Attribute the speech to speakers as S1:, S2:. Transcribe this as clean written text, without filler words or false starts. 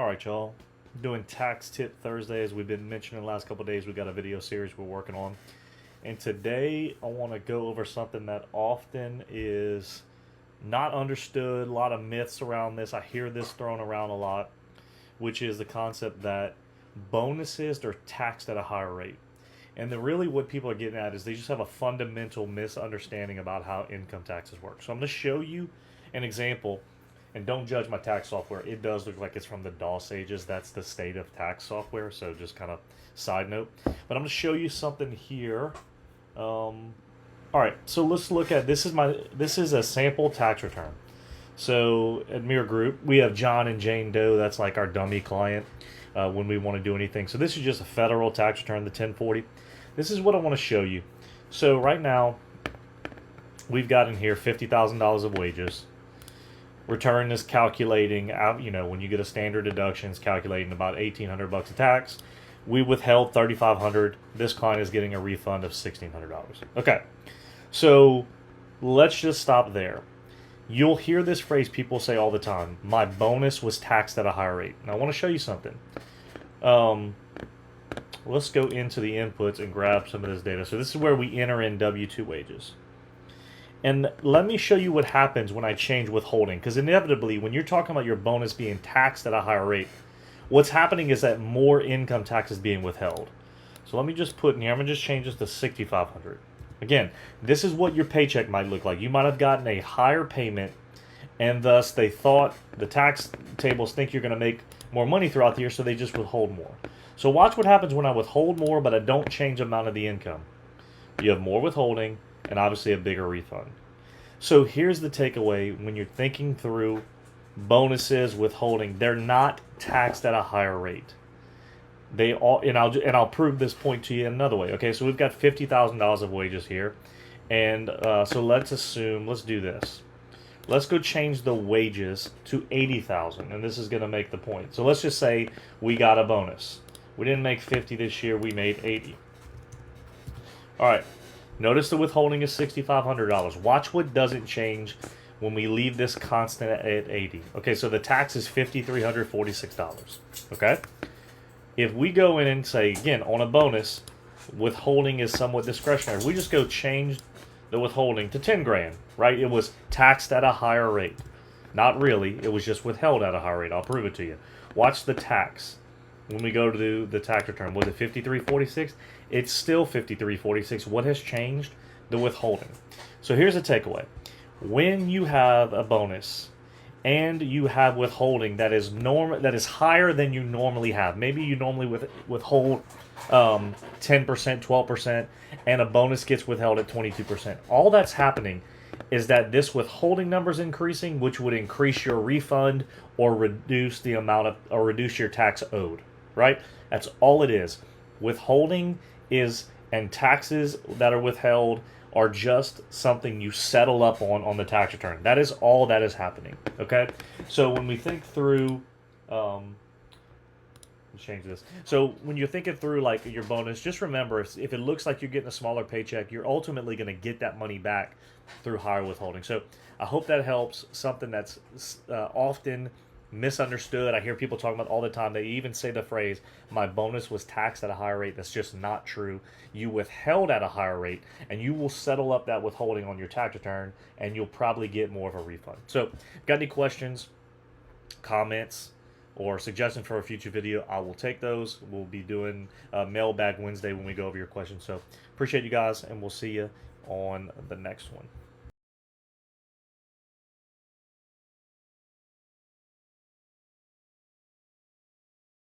S1: All right, y'all. Doing Tax Tip Thursday, as we've been mentioning the last couple of days. We got a video series we're working on, and today I want to go over something that often is not understood. A lot of myths around this. I hear this thrown around a lot, which is the concept that bonuses are taxed at a higher rate. And really what people are getting at is they just have a fundamental misunderstanding about how income taxes work. So I'm going to show you an example, and don't judge my tax software. It does look like it's from the DOS ages. That's the state of tax software, so just kind of side note. But I'm going to show you something here. All right, so let's look at this is a sample tax return. So at Mire Group, we have John and Jane Doe. That's like our dummy client when we want to do anything. So this is just a federal tax return, the 1040. This is what I want to show you. So right now, we've got in here $50,000 of wages. Return is calculating out, when you get a standard deduction, it's calculating about $1,800 of tax. We withheld $3,500. This client is getting a refund of $1,600. Okay, so let's just stop there. You'll hear this phrase people say all the time: my bonus was taxed at a higher rate. Now I want to show you something. Let's go into the inputs and grab some of this data. So this is where we enter in W-2 wages. And let me show you what happens when I change withholding. Because inevitably, when you're talking about your bonus being taxed at a higher rate, what's happening is that more income tax is being withheld. So let me just put in here, I'm going to just change this to $6,500. Again, this is what your paycheck might look like. You might have gotten a higher payment, and thus they thought, the tax tables think you're going to make more money throughout the year, so they just withhold more. So watch what happens when I withhold more, but I don't change the amount of the income. You have more withholding, and obviously a bigger refund. So here's the takeaway when you're thinking through bonuses, withholding, they're not taxed at a higher rate. They all, and I'll prove this point to you in another way. Okay, so we've got $50,000 of wages here, and so let's do this. Let's go change the wages to $80,000, and this is going to make the point. So let's just say we got a bonus. We didn't make 50 this year, we made 80. All right, notice the withholding is $6,500. Watch what doesn't change when we leave this constant at 80. Okay, so the tax is $5,346. Okay, if we go in and say, again, on a bonus, withholding is somewhat discretionary. We just go change the withholding to 10 grand, right? It was taxed at a higher rate. Not really, it was just withheld at a higher rate. I'll prove it to you. Watch the tax. When we go to the tax return, was it $5,346? It's still $5,346. What has changed? The withholding. So here's the takeaway. When you have a bonus and you have withholding that is higher than you normally have, maybe you normally withhold 10%, 12%, and a bonus gets withheld at 22%. All that's happening is that this withholding number is increasing, which would increase your refund or reduce your tax owed. Right? That's all it is. Withholding and taxes that are withheld are just something you settle up on the tax return. That is all that is happening. Okay? So when we think through, let's change this. So when you're thinking through like your bonus, just remember if it looks like you're getting a smaller paycheck, you're ultimately going to get that money back through higher withholding. So I hope that helps. Something that's often misunderstood. I hear people talking about all the time. They even say the phrase, my bonus was taxed at a higher rate. That's just not true. You withheld at a higher rate, and you will settle up that withholding on your tax return, and you'll probably get more of a refund. So, got any questions, comments, or suggestions for a future video? I will take those. We'll be doing Mailbag Wednesday when we go over your questions. So, appreciate you guys, and we'll see you on the next one.